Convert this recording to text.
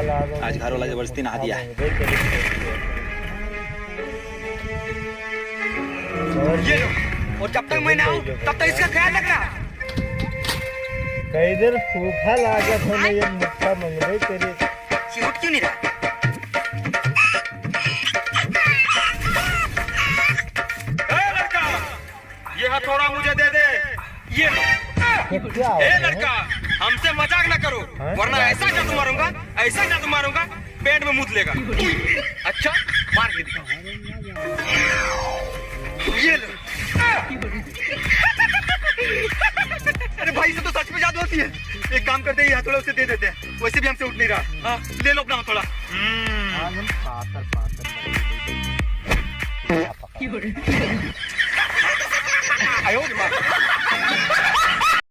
आज घर वाला जबरदस्ती नहा दिया है। ये लो, और जब तक मैं ना आऊं तब तक इसका ख्याल रखना। कई दिन फूफा लागत हमें ये मुट्ठा मंगले तेरे चिरुट क्यों नहीं रहा? लड़का, ये हथौड़ा मुझे दे दे। ये लो। क्या ए लड़का, हमसे मजाक ना करो, वरना ऐसा जादू मारूंगा, ऐसा जादू मारूंगा, पेट में मूत लेगा। अच्छा, मार के दिखाओ। ये लो। अरे भाई, से तो सच में जादू होती है। एक काम करते हैं, ये हथौड़ा उसे दे देते हैं, वैसे भी हमसे उठ नहीं रहा। हाँ, ले लो अपना हथौड़ा।